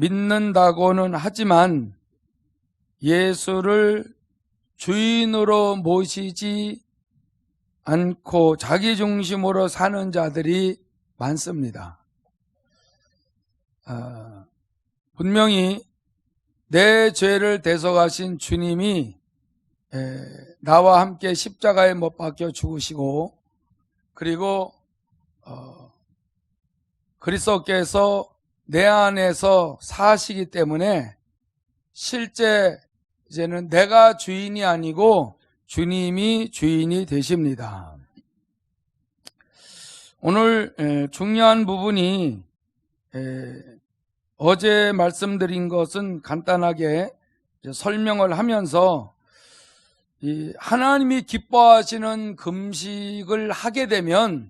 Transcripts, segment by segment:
믿는다고는 하지만 예수를 주인으로 모시지 않고 자기 중심으로 사는 자들이 많습니다. 분명히 내 죄를 대속하신 주님이 나와 함께 십자가에 못 박혀 죽으시고, 그리고 그리스도께서 내 안에서 사시기 때문에 실제 이제는 내가 주인이 아니고 주님이 주인이 되십니다. 오늘 중요한 부분이, 어제 말씀드린 것은 간단하게 설명을 하면서, 하나님이 기뻐하시는 금식을 하게 되면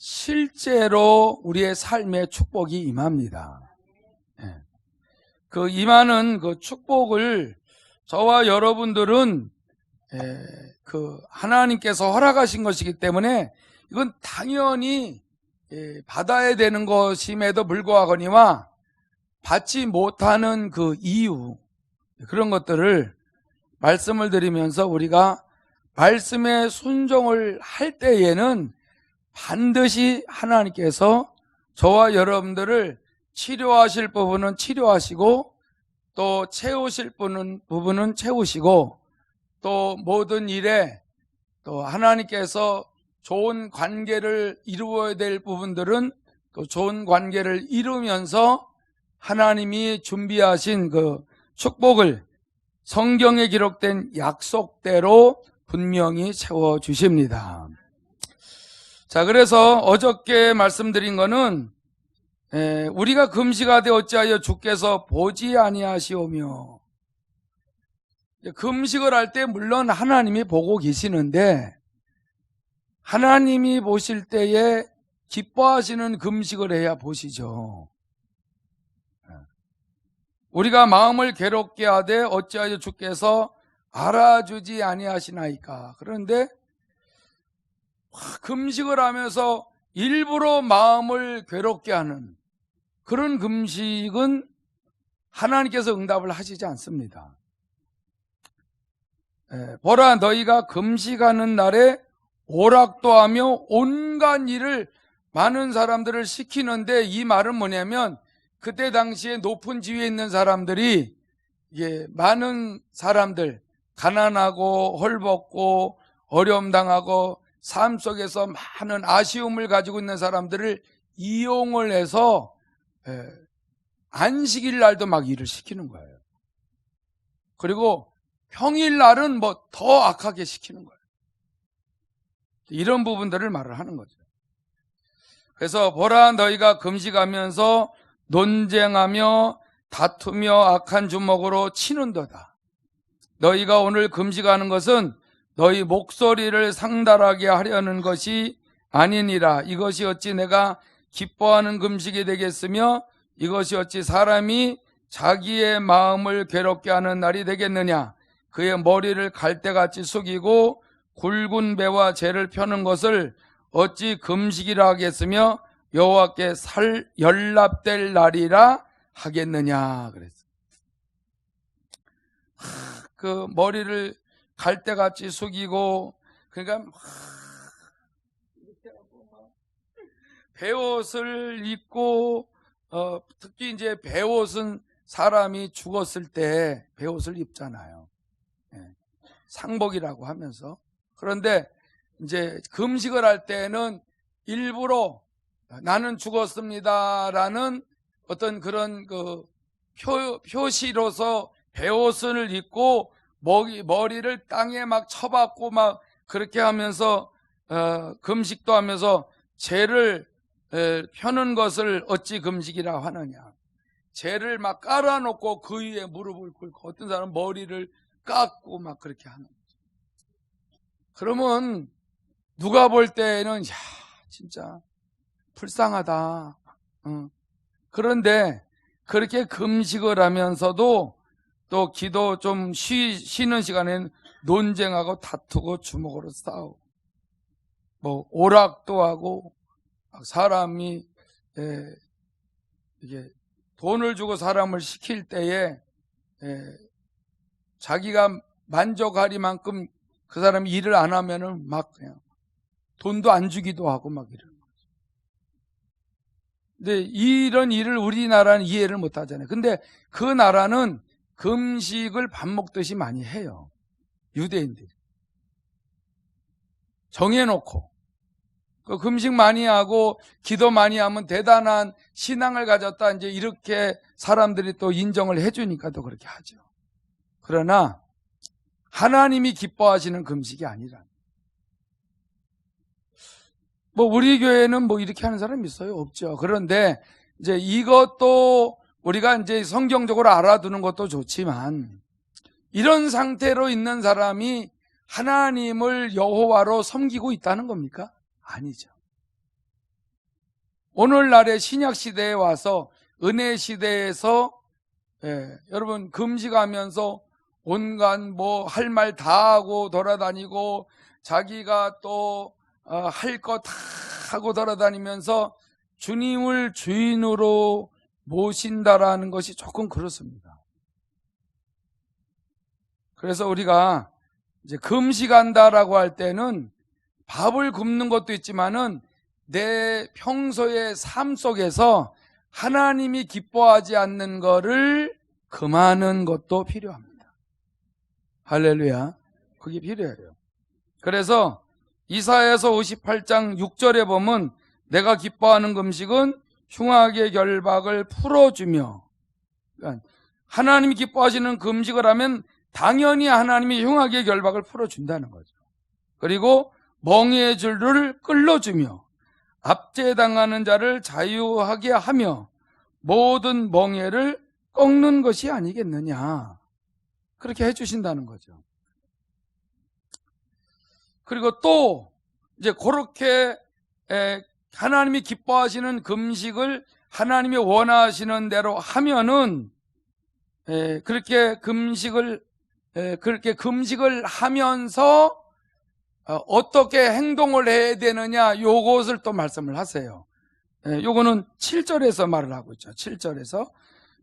실제로 우리의 삶에 축복이 임합니다. 그 임하는 그 축복을 저와 여러분들은 그 하나님께서 허락하신 것이기 때문에 이건 당연히 받아야 되는 것임에도 불구하거니와 받지 못하는 그 이유, 그런 것들을 말씀을 드리면서 우리가 말씀에 순종을 할 때에는 반드시 하나님께서 저와 여러분들을 치료하실 부분은 치료하시고, 또 채우실 부분은 채우시고, 또 모든 일에 또 하나님께서 좋은 관계를 이루어야 될 부분들은 또 좋은 관계를 이루면서 하나님이 준비하신 그 축복을 성경에 기록된 약속대로 분명히 채워주십니다. 자, 그래서 어저께 말씀드린 거는, 우리가 금식하되 어찌하여 주께서 보지 아니하시오며, 금식을 할 때 물론 하나님이 보고 계시는데, 하나님이 보실 때에 기뻐하시는 금식을 해야 보시죠. 우리가 마음을 괴롭게 하되 어찌하여 주께서 알아주지 아니하시나이까. 그런데 금식을 하면서 일부러 마음을 괴롭게 하는 그런 금식은 하나님께서 응답을 하시지 않습니다. 보라, 너희가 금식하는 날에 오락도 하며 온갖 일을 많은 사람들을 시키는데, 이 말은 뭐냐면 그때 당시에 높은 지위에 있는 사람들이, 많은 사람들, 가난하고 헐벗고 어려움 당하고 삶 속에서 많은 아쉬움을 가지고 있는 사람들을 이용을 해서 안식일 날도 막 일을 시키는 거예요. 그리고 평일날은 뭐 더 악하게 시키는 거예요. 이런 부분들을 말을 하는 거죠. 그래서 보라, 너희가 금식하면서 논쟁하며 다투며 악한 주먹으로 치는도다. 너희가 오늘 금식하는 것은 너희 목소리를 상달하게 하려는 것이 아니니라. 이것이 어찌 내가 기뻐하는 금식이 되겠으며, 이것이 어찌 사람이 자기의 마음을 괴롭게 하는 날이 되겠느냐. 그의 머리를 갈대같이 숙이고 굵은 배와 재를 펴는 것을 어찌 금식이라 하겠으며 여호와께 연납될 날이라 하겠느냐 그랬어요. 그 머리를 갈대같이 숙이고, 그러니까 베옷을 입고, 특히 이제 베옷은 사람이 죽었을 때 베옷을 입잖아요. 상복이라고 하면서. 그런데 이제 금식을 할 때는 일부러 나는 죽었습니다라는 어떤 그런 그 표시로서 베옷을 입고 머리를 땅에 막 쳐박고 막 그렇게 하면서 금식도 하면서 재를 펴는 것을 어찌 금식이라 하느냐. 재를 막 깔아놓고 그 위에 무릎을 꿇고, 어떤 사람은 머리를 깎고 막 그렇게 하는 거죠. 그러면 누가 볼 때는 야, 진짜 불쌍하다. 그런데 그렇게 금식을 하면서도 또 기도 좀 쉬는 시간에는 논쟁하고 다투고 주먹으로 싸우고 뭐 오락도 하고, 사람이 이게 돈을 주고 사람을 시킬 때에 자기가 만족할 만큼 그 사람이 일을 안 하면은 막 그냥 돈도 안 주기도 하고 막 이러는 거죠. 근데 이런 일을 우리나라는 이해를 못 하잖아요. 근데 그 나라는 금식을 밥 먹듯이 많이 해요. 유대인들이. 정해놓고. 그 금식 많이 하고 기도 많이 하면 대단한 신앙을 가졌다, 이제 이렇게 사람들이 또 인정을 해주니까 또 그렇게 하죠. 그러나 하나님이 기뻐하시는 금식이 아니라, 뭐 우리 교회는 뭐 이렇게 하는 사람 있어요? 없죠. 그런데 이제 이것도 우리가 이제 성경적으로 알아두는 것도 좋지만, 이런 상태로 있는 사람이 하나님을 여호와로 섬기고 있다는 겁니까? 아니죠. 오늘날의 신약 시대에 와서 은혜 시대에서 여러분 금식하면서 온갖 뭐 할 말 다 하고 돌아다니고 자기가 또 할 거 다 하고 돌아다니면서 주님을 주인으로 모신다라는 것이 조금 그렇습니다. 그래서 우리가 이제 금식한다라고 할 때는 밥을 굶는 것도 있지만은 내 평소의 삶 속에서 하나님이 기뻐하지 않는 것을 금하는 것도 필요합니다. 할렐루야. 그게 필요해요. 그래서 이사야서 58장 6절에 보면 내가 기뻐하는 금식은 흉악의 결박을 풀어주며, 그러니까 하나님이 기뻐하시는 금식을 하면 당연히 하나님이 흉악의 결박을 풀어준다는 거죠. 그리고 멍에의 줄을 끌어주며 압제당하는 자를 자유하게 하며 모든 멍에를 꺾는 것이 아니겠느냐, 그렇게 해주신다는 거죠. 그리고 또 이제 그렇게 하나님이 기뻐하시는 금식을 하나님이 원하시는 대로 하면은 그렇게 금식을 하면서 어떻게 행동을 해야 되느냐, 요것을 또 말씀을 하세요. 요거는 7절에서 말을 하고 있죠. 7절에서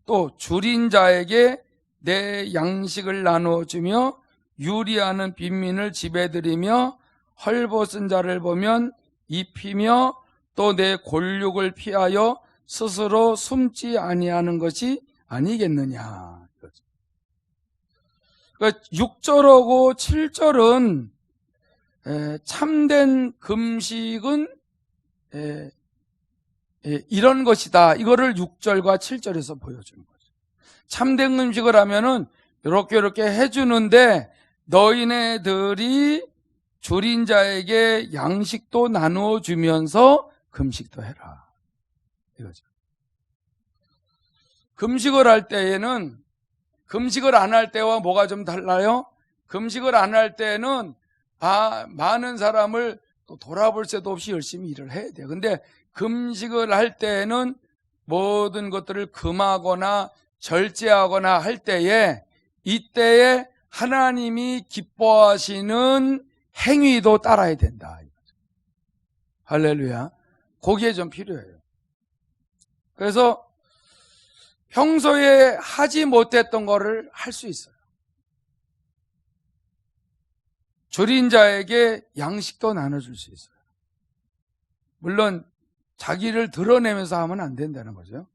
또 줄인 자에게 내 양식을 나눠주며 유리하는 빈민을 집에 들이며 헐벗은 자를 보면 입히며 또 내 골육을 피하여 스스로 숨지 아니하는 것이 아니겠느냐. 그러니까 6절하고 7절은 참된 금식은 이런 것이다, 이거를 6절과 7절에서 보여주는 거죠. 참된 금식을 하면은 이렇게 해주는데 너희네들이 줄인 자에게 양식도 나누어 주면서 금식도 해라, 이거죠. 금식을 할 때에는 금식을 안 할 때와 뭐가 좀 달라요? 금식을 안 할 때는 많은 사람을 또 돌아볼 새도 없이 열심히 일을 해야 돼요. 근데 금식을 할 때에는 모든 것들을 금하거나 절제하거나 할 때에, 이때에 하나님이 기뻐하시는 행위도 따라야 된다. 할렐루야. 거기에 좀 필요해요. 그래서 평소에 하지 못했던 거를 할 수 있어요. 줄인 자에게 양식도 나눠줄 수 있어요. 물론 자기를 드러내면서 하면 안 된다는 거죠.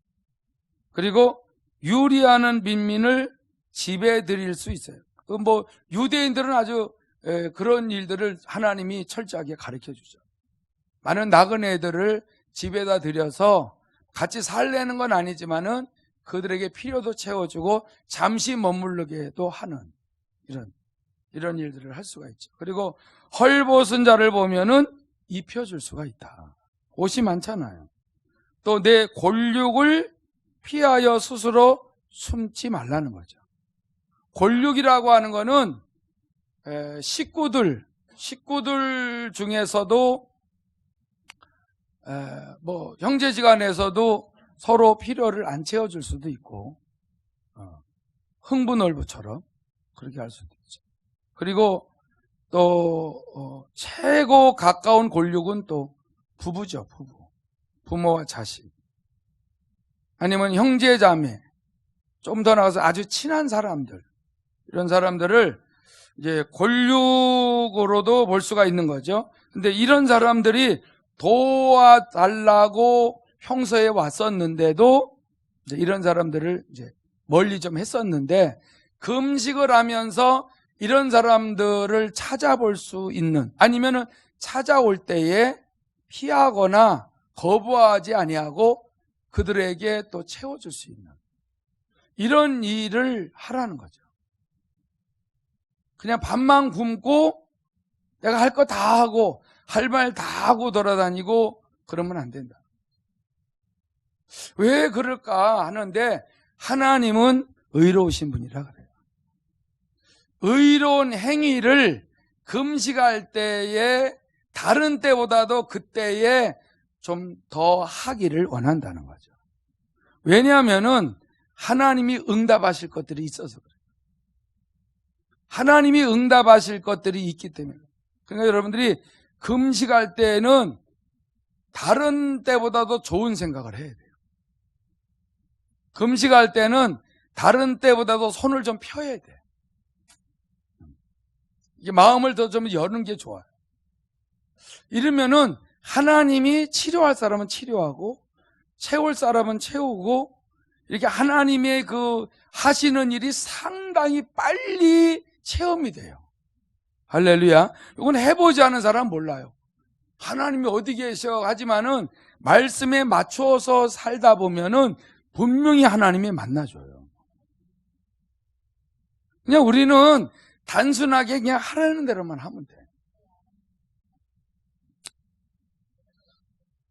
그리고 유리하는 빈민을 집에 들일 수 있어요. 뭐 유대인들은 아주 그런 일들을 하나님이 철저하게 가르쳐주죠. 많은 나그네들을 집에다 들여서 같이 살려는 건 아니지만은 그들에게 필요도 채워주고 잠시 머무르게도 하는 이런 일들을 할 수가 있죠. 그리고 헐벗은 자를 보면은 입혀줄 수가 있다. 옷이 많잖아요. 또 내 골육을 피하여 스스로 숨지 말라는 거죠. 골육이라고 하는 거는 식구들 중에서도 뭐 형제지간에서도 서로 필요를 안 채워줄 수도 있고, 흥부놀부처럼 그렇게 할 수도 있죠. 그리고 또 최고 가까운 골육은 또 부부죠. 부모와 자식. 아니면 형제 자매, 좀 더 나가서 아주 친한 사람들, 이런 사람들을 이제 권력으로도 볼 수가 있는 거죠. 근데 이런 사람들이 도와달라고 평소에 왔었는데도 이제 이런 사람들을 이제 멀리 좀 했었는데, 금식을 하면서 이런 사람들을 찾아볼 수 있는, 아니면은 찾아올 때에 피하거나 거부하지 아니하고 그들에게 또 채워줄 수 있는 이런 일을 하라는 거죠. 그냥 밥만 굶고 내가 할 거 다 하고 할 말 다 하고 돌아다니고 그러면 안 된다. 왜 그럴까 하는데, 하나님은 의로우신 분이라 그래요. 의로운 행위를 금식할 때에 다른 때보다도 그때에 좀 더 하기를 원한다는 거죠. 왜냐하면은 하나님이 응답하실 것들이 있어서 그래요. 하나님이 응답하실 것들이 있기 때문에. 그러니까 여러분들이 금식할 때는 다른 때보다도 좋은 생각을 해야 돼요. 금식할 때는 다른 때보다도 손을 좀 펴야 돼. 이게 마음을 더 좀 여는 게 좋아요. 이러면은 하나님이 치료할 사람은 치료하고 채울 사람은 채우고, 이렇게 하나님의 그 하시는 일이 상당히 빨리 체험이 돼요. 할렐루야. 이건 해보지 않은 사람은 몰라요. 하나님이 어디 계셔 하지만은 말씀에 맞춰서 살다 보면은 분명히 하나님이 만나줘요. 그냥 우리는 단순하게 그냥 하라는 대로만 하면 돼.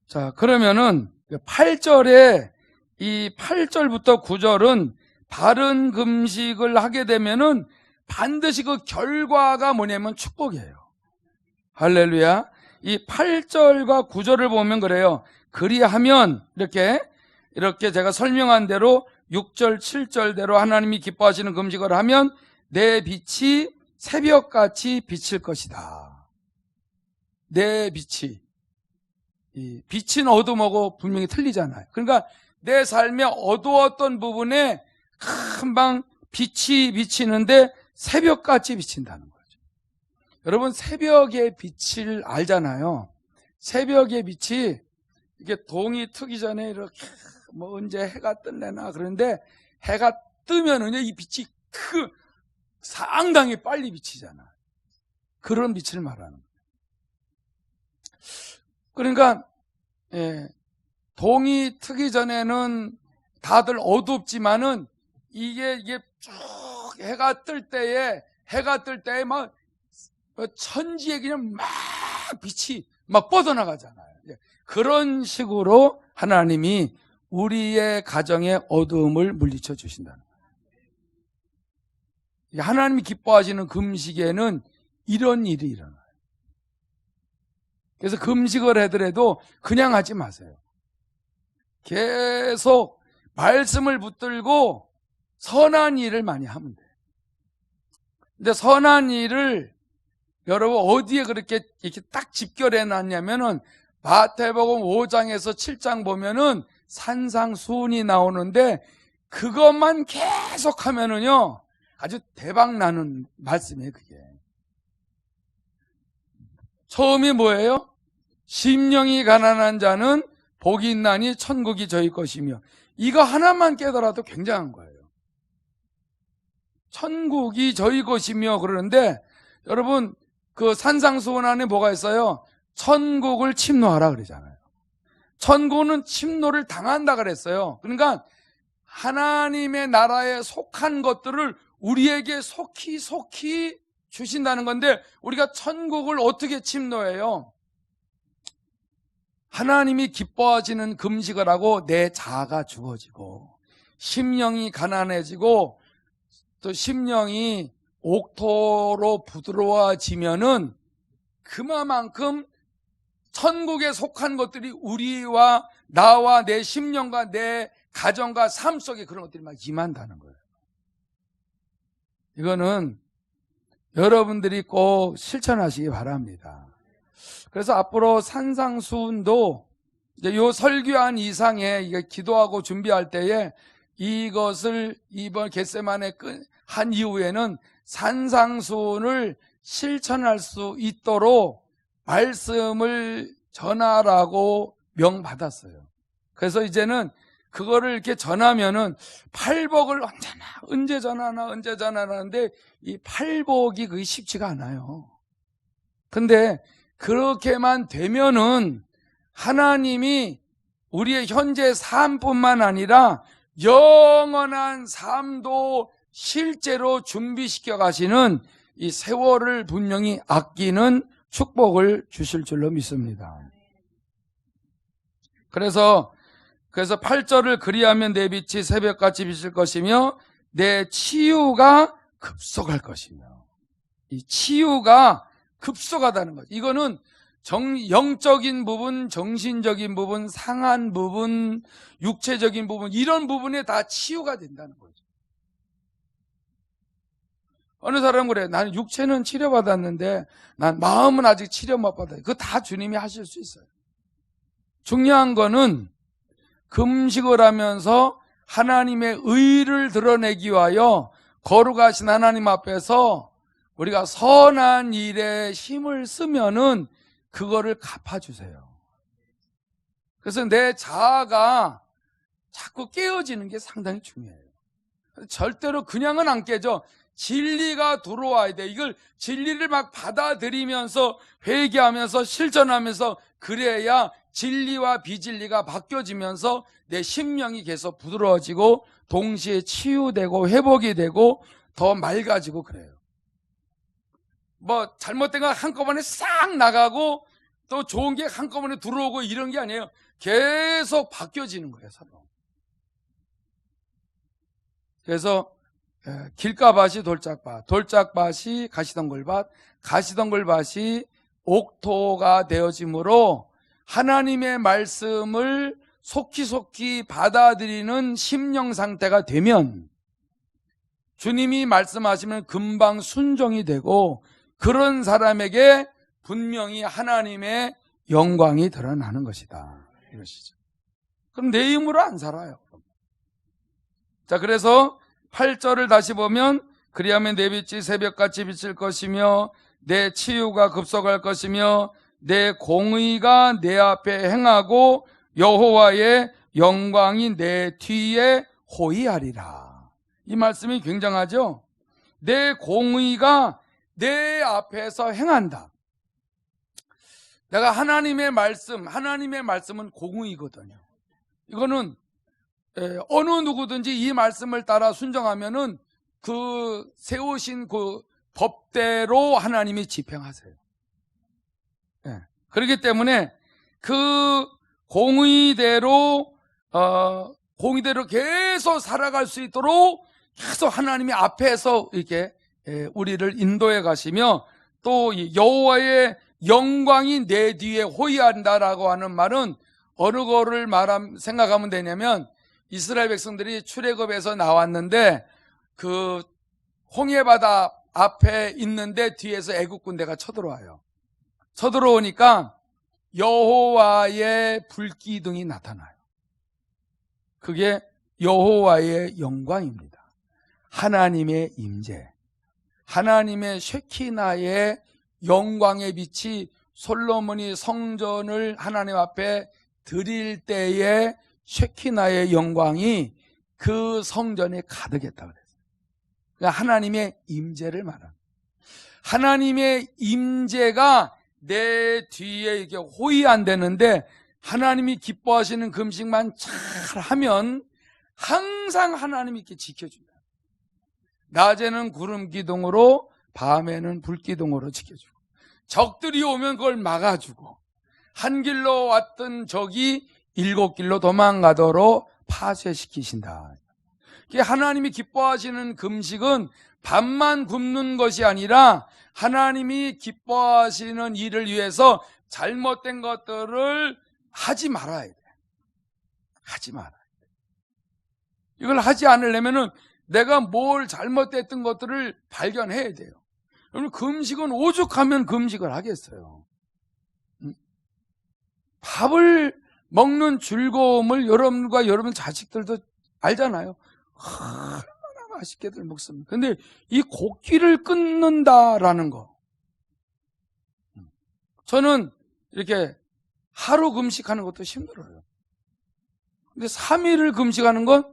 자, 그러면은 8절에 이 8절부터 9절은 바른 금식을 하게 되면은 반드시 그 결과가 뭐냐면 축복이에요. 할렐루야. 이 8절과 9절을 보면 그래요. 그리하면 이렇게 제가 설명한 대로 6절, 7절대로 하나님이 기뻐하시는 금식을 하면 내 빛이 새벽같이 비칠 것이다. 내 빛이. 이 빛은 어둠하고 분명히 틀리잖아요. 그러니까 내 삶의 어두웠던 부분에 금방 빛이 비치는데 새벽같이 비친다는 거죠. 여러분, 새벽의 빛을 알잖아요. 새벽의 빛이 이게 동이 트기 전에 이렇게 뭐 언제 해가 뜰래나 그런데, 해가 뜨면은 이 빛이 상당히 빨리 비치잖아. 그런 빛을 말하는 거예요. 그러니까 동이 트기 전에는 다들 어둡지만은 이게 쭉 해가 뜰 때에 막 천지에 그냥 막 빛이 막 뻗어나가잖아요. 그런 식으로 하나님이 우리의 가정의 어두움을 물리쳐 주신다는 거예요. 하나님이 기뻐하시는 금식에는 이런 일이 일어나요. 그래서 금식을 하더라도 그냥 하지 마세요. 계속 말씀을 붙들고 선한 일을 많이 하면 돼요. 근데 선한 일을 여러분 어디에 그렇게 이렇게 딱 집결해 놨냐면은 마태복음 5장에서 7장 보면은 산상수훈이 나오는데, 그것만 계속 하면은요 아주 대박 나는 말씀이에요. 그게 처음이 뭐예요? 심령이 가난한 자는 복이 있나니 천국이 저희 것이며, 이거 하나만 깨달아도 굉장한 거예요. 천국이 저희 것이며 그러는데, 여러분 그 산상수훈 안에 뭐가 있어요? 천국을 침노하라 그러잖아요. 천국은 침노를 당한다 그랬어요. 그러니까 하나님의 나라에 속한 것들을 우리에게 속히 주신다는 건데, 우리가 천국을 어떻게 침노해요? 하나님이 기뻐하시는 금식을 하고 내 자아가 죽어지고 심령이 가난해지고 또 심령이 옥토로 부드러워지면은 그만큼 천국에 속한 것들이 우리와 나와 내 심령과 내 가정과 삶 속에 그런 것들이 막 임한다는 거예요. 이거는 여러분들이 꼭 실천하시기 바랍니다. 그래서 앞으로 산상수훈도 이제 요 설교한 이상에 이게 기도하고 준비할 때에 이것을 이번 겟세마네 한 이후에는 산상수훈을 실천할 수 있도록 말씀을 전하라고 명받았어요. 그래서 이제는 그거를 이렇게 전하면은 팔복을 언제 전하나 하는데 이 팔복이 그게 쉽지가 않아요. 근데 그렇게만 되면은 하나님이 우리의 현재 삶뿐만 아니라 영원한 삶도 실제로 준비시켜 가시는 이 세월을 분명히 아끼는 축복을 주실 줄로 믿습니다. 그래서 8절을 그리하면 내 빛이 새벽같이 비칠 것이며 내 치유가 급속할 것이며, 이 치유가 급속하다는 거죠. 이거는 영적인 부분, 정신적인 부분, 상한 부분, 육체적인 부분, 이런 부분에 다 치유가 된다는 거죠. 어느 사람은 그래, 나는 육체는 치료받았는데 난 마음은 아직 치료 못 받아요. 그거 다 주님이 하실 수 있어요. 중요한 거는 금식을 하면서 하나님의 의를 드러내기 위하여 거룩하신 하나님 앞에서 우리가 선한 일에 힘을 쓰면은 그거를 갚아주세요. 그래서 내 자아가 자꾸 깨어지는 게 상당히 중요해요. 절대로 그냥은 안 깨져. 진리가 들어와야 돼. 이걸 진리를 막 받아들이면서 회개하면서 실천하면서 그래야 진리와 비진리가 바뀌어지면서 내 심령이 계속 부드러워지고 동시에 치유되고 회복이 되고 더 맑아지고 그래요. 뭐 잘못된 거 한꺼번에 싹 나가고 또 좋은 게 한꺼번에 들어오고 이런 게 아니에요. 계속 바뀌어지는 거예요, 서로. 그래서 길가밭이 돌짝밭, 돌짝밭이 가시덩굴밭, 가시덩굴밭이 옥토가 되어지므로 하나님의 말씀을 속히 받아들이는 심령 상태가 되면 주님이 말씀하시면 금방 순종이 되고 그런 사람에게 분명히 하나님의 영광이 드러나는 것이다. 이것이죠. 그럼 내 힘으로 안 살아요. 자, 그래서 8절을 다시 보면 그리하면 내 빛이 새벽같이 비칠 것이며 내 치유가 급속할 것이며 내 공의가 내 앞에 행하고 여호와의 영광이 내 뒤에 호위하리라. 이 말씀이 굉장하죠. 내 공의가 내 앞에서 행한다. 내가 하나님의 말씀은 공의거든요. 이거는 어느 누구든지 이 말씀을 따라 순종하면은 그 세우신 그 법대로 하나님이 집행하세요. 그렇기 때문에 그 공의대로 계속 살아갈 수 있도록 계속 하나님이 앞에서 이렇게 우리를 인도해 가시며 또 여호와의 영광이 내 뒤에 호위한다라고 하는 말은 어느 거를 생각하면 되냐면 이스라엘 백성들이 출애굽에서 나왔는데 그 홍해바다 앞에 있는데 뒤에서 애국 군대가 쳐들어와요. 쳐들어오니까 여호와의 불기둥이 나타나요. 그게 여호와의 영광입니다. 하나님의 임재, 하나님의 쉐키나의 영광의 빛이 솔로몬이 성전을 하나님 앞에 드릴 때에 쉐키나의 영광이 그 성전에 가득했다고 그랬어요. 그러니까 하나님의 임재를 말합니다. 하나님의 임재가 내 뒤에 이렇게 호위 안 되는데 하나님이 기뻐하시는 금식만 잘 하면 항상 하나님이 이렇게 지켜준다. 낮에는 구름 기둥으로 밤에는 불 기둥으로 지켜주고 적들이 오면 그걸 막아주고 한 길로 왔던 적이 7길로 도망가도록 파쇄시키신다. 하나님이 기뻐하시는 금식은 밥만 굶는 것이 아니라 하나님이 기뻐하시는 일을 위해서 잘못된 것들을 하지 말아야 돼. 하지 말아야 돼. 이걸 하지 않으려면은 내가 뭘 잘못됐던 것들을 발견해야 돼요. 여러분, 금식은 오죽하면 금식을 하겠어요. 밥을 먹는 즐거움을 여러분과 여러분 자식들도 알잖아요. 얼마나 맛있게들 먹습니다. 근데 이 곡기를 끊는다라는 거, 저는 이렇게 하루 금식하는 것도 힘들어요. 근데 3일을 금식하는 건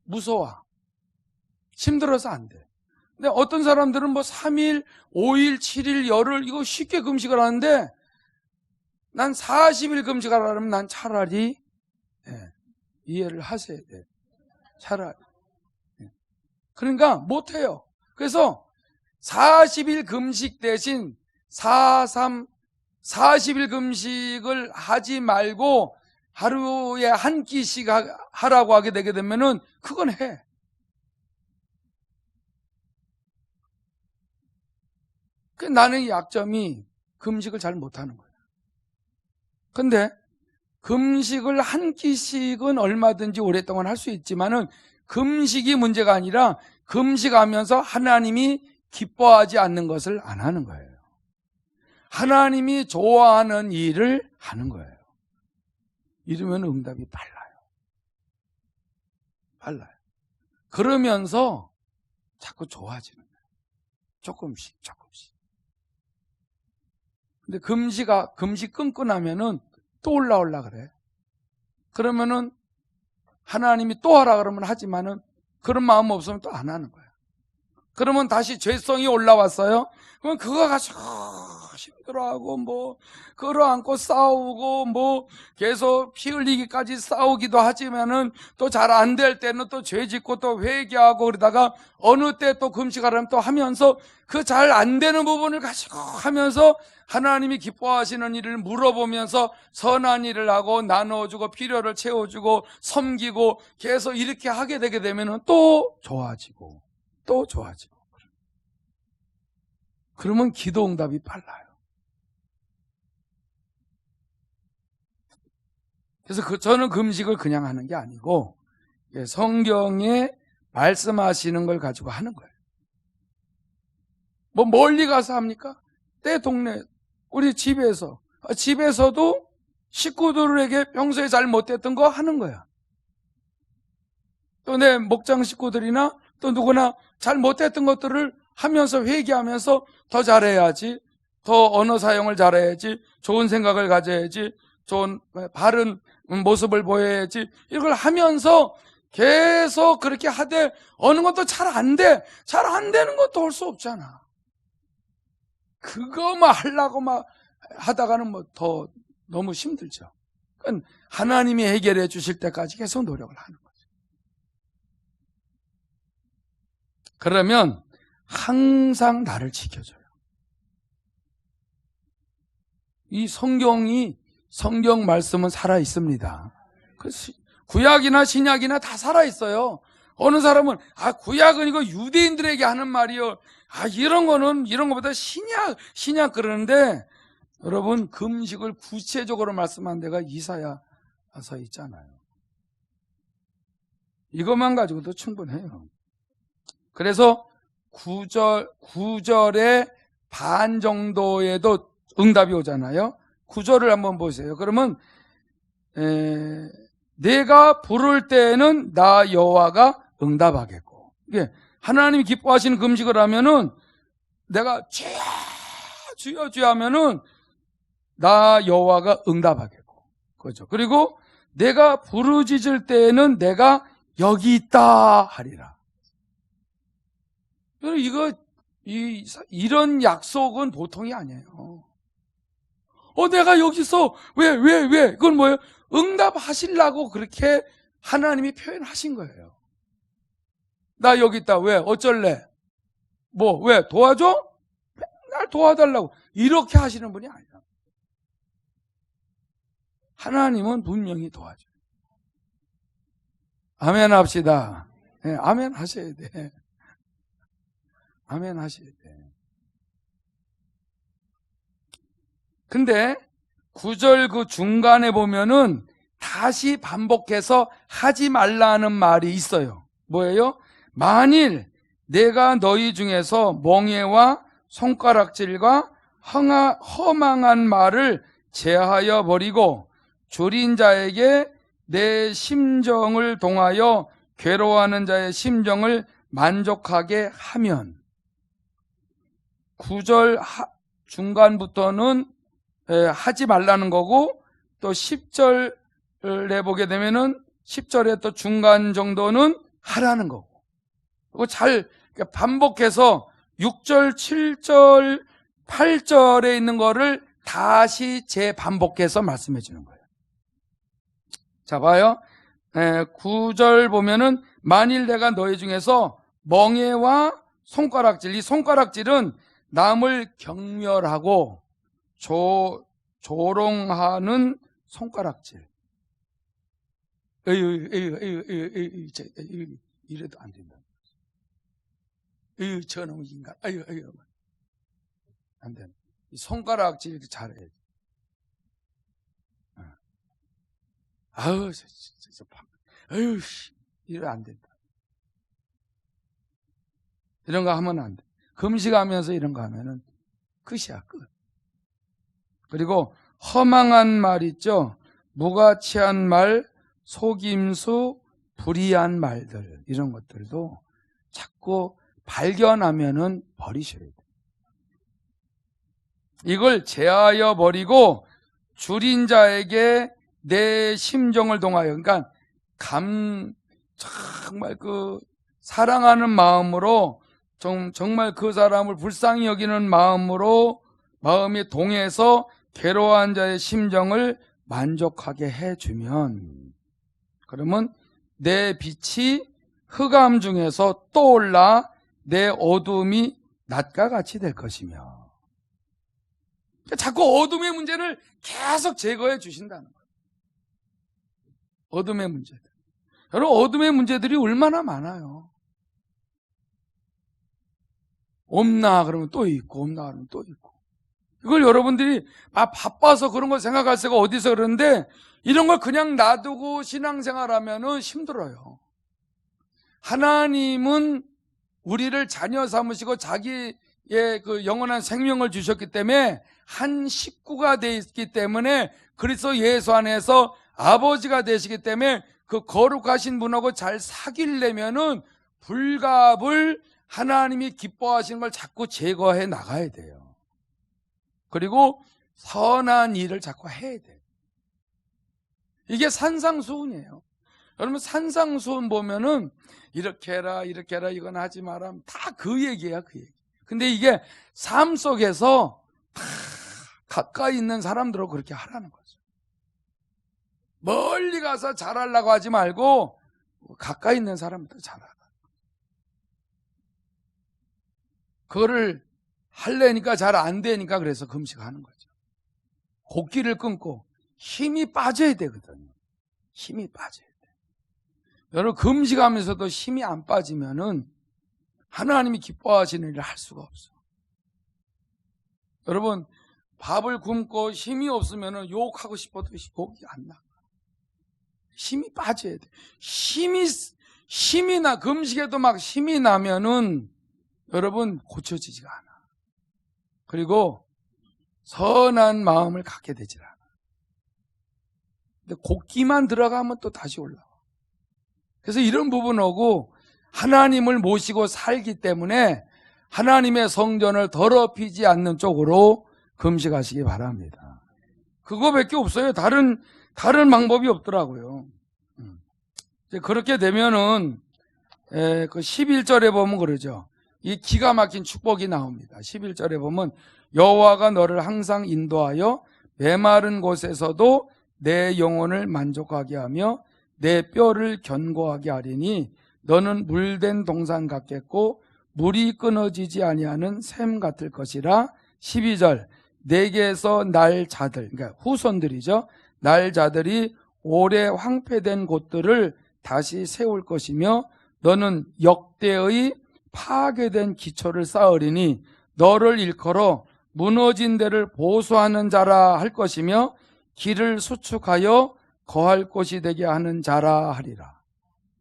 무서워. 힘들어서 안 돼. 근데 어떤 사람들은 뭐 3일, 5일, 7일, 열흘 이거 쉽게 금식을 하는데 난 40일 금식하라 그러면 난 차라리 이해를 하셔야 돼. 차라리. 그러니까 못해요. 그래서 40일 금식 대신 40일 금식을 하지 말고 하루에 한 끼씩 하라고 하게 되게 되면은 그건 해. 나는 이 약점이 금식을 잘 못하는 거예요. 근데 금식을 한 끼씩은 얼마든지 오랫동안 할 수 있지만은 금식이 문제가 아니라 금식하면서 하나님이 기뻐하지 않는 것을 안 하는 거예요. 하나님이 좋아하는 일을 하는 거예요. 이러면 응답이 빨라요. 그러면서 자꾸 좋아지는 거예요. 조금씩. 근데 금식 끊고 나면은 또 올라올라 그래. 그러면은 하나님이 또 하라 그러면 하지만은 그런 마음 없으면 또 안 하는 거야. 그러면 다시 죄성이 올라왔어요. 그럼 그거 가지고 힘들어하고 뭐 끌어안고 싸우고 뭐 계속 피 흘리기까지 싸우기도 하지만은 또 잘 안 될 때는 또 죄 짓고 또 회개하고 그러다가 어느 때 또 금식하라면 또 하면서 그 잘 안 되는 부분을 가지고 하면서 하나님이 기뻐하시는 일을 물어보면서 선한 일을 하고 나눠주고 필요를 채워주고 섬기고 계속 이렇게 하게 되게 되면은 또 좋아지고 그러면 기도 응답이 빨라요. 그래서 저는 금식을 그냥 하는 게 아니고 성경에 말씀하시는 걸 가지고 하는 거예요. 뭐 멀리 가서 합니까? 내 동네 우리 집에서도 식구들에게 평소에 잘 못했던 거 하는 거야. 또 내 목장 식구들이나 또 누구나 잘 못했던 것들을 하면서 회개하면서 더 잘해야지, 더 언어 사용을 잘해야지, 좋은 생각을 가져야지, 좋은 바른 모습을 보여야지, 이걸 하면서 계속 그렇게 하되 어느 것도 잘 안 돼. 잘 안 되는 것도 할 수 없잖아. 그거만 하려고 막 하다가는 뭐 더 너무 힘들죠. 그러니까 하나님이 해결해 주실 때까지 계속 노력을 하는 거죠. 그러면 항상 나를 지켜줘요. 이 성경 말씀은 살아 있습니다. 구약이나 신약이나 다 살아 있어요. 어느 사람은 구약은 이거 유대인들에게 하는 말이요. 이런 거보다 신약 그러는데 여러분 금식을 구체적으로 말씀한 데가 이사야서 있잖아요. 이것만 가지고도 충분해요. 그래서 9절의 반 정도에도 응답이 오잖아요. 9절을 한번 보세요. 그러면 내가 부를 때에는 나 여호와가 응답하겠고, 이게 하나님이 기뻐하시는 금식을 하면은 내가 주여 하면은 나 여호와가 응답하겠고, 그렇죠. 그리고 내가 부르짖을 때에는 내가 여기 있다 하리라. 이런 약속은 보통이 아니에요. 내가 여기서 왜 그건 뭐예요? 응답하시려고 그렇게 하나님이 표현하신 거예요. 나 여기 있다. 왜? 어쩔래? 왜? 도와줘? 날 도와달라고. 이렇게 하시는 분이 아니라. 하나님은 분명히 도와줘요. 아멘 합시다. 네, 아멘 하셔야 돼. 아멘 하셔야 돼. 근데 9절 그 중간에 보면은 다시 반복해서 하지 말라는 말이 있어요. 뭐예요? 만일 내가 너희 중에서 멍에와 손가락질과 허망한 말을 제하여 버리고 줄인 자에게 내 심정을 동하여 괴로워하는 자의 심정을 만족하게 하면, 9절 중간부터는 하지 말라는 거고, 또 10절에 보게 되면은 10절에 또 중간 정도는 하라는 거고, 그리고 잘 반복해서 6절, 7절, 8절에 있는 거를 다시 재반복해서 말씀해 주는 거예요. 자, 봐요. 9절 보면은 만일 내가 너희 중에서 멍에와 손가락질, 이 손가락질은 남을 경멸하고 조롱하는 손가락질. 이래도 안 된다. 저놈 인간. 안 된다. 손가락질 잘해. 이래 안 된다. 이런 거 하면 안 돼. 금식하면서 이런 거 하면은 끝이야, 끝. 그리고 허망한 말 있죠? 무가치한 말, 속임수, 불의한 말들, 이런 것들도 자꾸 발견하면은 버리셔야 돼. 이걸 제하여 버리고 줄인 자에게 내 심정을 동하여, 그러니까 정말 사랑하는 마음으로, 정말 그 사람을 불쌍히 여기는 마음이 동해서 괴로워한 자의 심정을 만족하게 해주면, 그러면 내 빛이 흑암 중에서 떠올라 내 어둠이 낮과 같이 될 것이며, 자꾸 어둠의 문제를 계속 제거해 주신다는 거예요. 어둠의 문제들. 여러분, 어둠의 문제들이 얼마나 많아요. 없나 그러면 또 있고, 없나 그러면 또 있고. 이걸 여러분들이 바빠서 그런 걸 생각할 새가 어디서 그러는데, 이런 걸 그냥 놔두고 신앙생활하면은 힘들어요. 하나님은 우리를 자녀 삼으시고 자기의 그 영원한 생명을 주셨기 때문에 한 식구가 되어 있기 때문에, 그리스도 예수 안에서 아버지가 되시기 때문에 그 거룩하신 분하고 잘 사귀려면은 불갑을 하나님이 기뻐하시는 걸 자꾸 제거해 나가야 돼요. 그리고 선한 일을 자꾸 해야 돼요. 이게 산상수훈이에요. 여러분, 산상수훈 보면은 이렇게 해라 이건 하지 마라, 다 그 얘기야, 그 얘기. 근데 이게 삶 속에서 다 가까이 있는 사람들하고 그렇게 하라는 거죠. 멀리 가서 잘하려고 하지 말고 가까이 있는 사람들 잘하라. 그거를 하려니까 잘 안 되니까 그래서 금식하는 거죠. 곡기를 끊고 힘이 빠져야 되거든요. 힘이 빠져야 돼. 여러분, 금식하면서도 힘이 안 빠지면은 하나님이 기뻐하시는 일을 할 수가 없어. 여러분, 밥을 굶고 힘이 없으면은 욕하고 싶어도 욕이 안 나. 힘이 빠져야 돼. 힘이 나, 금식에도 막 힘이 나면은 여러분 고쳐지지가 않아. 그리고 선한 마음을 갖게 되질 않아. 근데 곡기만 들어가면 또 다시 올라와. 그래서 이런 부분하고 하나님을 모시고 살기 때문에 하나님의 성전을 더럽히지 않는 쪽으로 금식하시기 바랍니다. 그거밖에 없어요. 다른 방법이 없더라고요. 이제 그렇게 되면은 그 11절에 보면 그러죠. 이 기가 막힌 축복이 나옵니다. 11절에 보면 여호와가 너를 항상 인도하여 메마른 곳에서도 내 영혼을 만족하게 하며 내 뼈를 견고하게 하리니 너는 물된 동산 같겠고 물이 끊어지지 아니하는 샘 같을 것이라. 12절 내게서 날 자들, 그러니까 후손들이죠. 날 자들이 오래 황폐된 곳들을 다시 세울 것이며 너는 역대의 파괴된 기초를 쌓으리니 너를 일컬어 무너진 데를 보수하는 자라 할 것이며 길을 수축하여 거할 곳이 되게 하는 자라 하리라.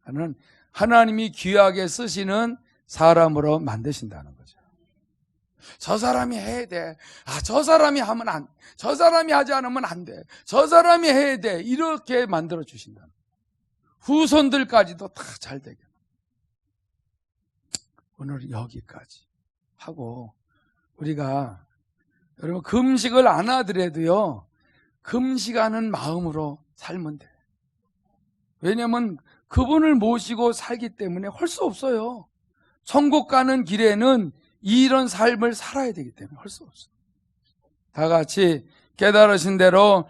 하는 하나님이 귀하게 쓰시는 사람으로 만드신다는 거죠. 저 사람이 해야 돼. 저 사람이 저 사람이 하지 않으면 안 돼. 저 사람이 해야 돼. 이렇게 만들어 주신다. 후손들까지도 다 잘 되게. 오늘 여기까지 하고, 우리가 여러분 금식을 안 하더라도요, 금식하는 마음으로 살면 돼. 왜냐면 그분을 모시고 살기 때문에 할 수 없어요. 천국 가는 길에는 이런 삶을 살아야 되기 때문에 할 수 없어요. 다 같이 깨달으신 대로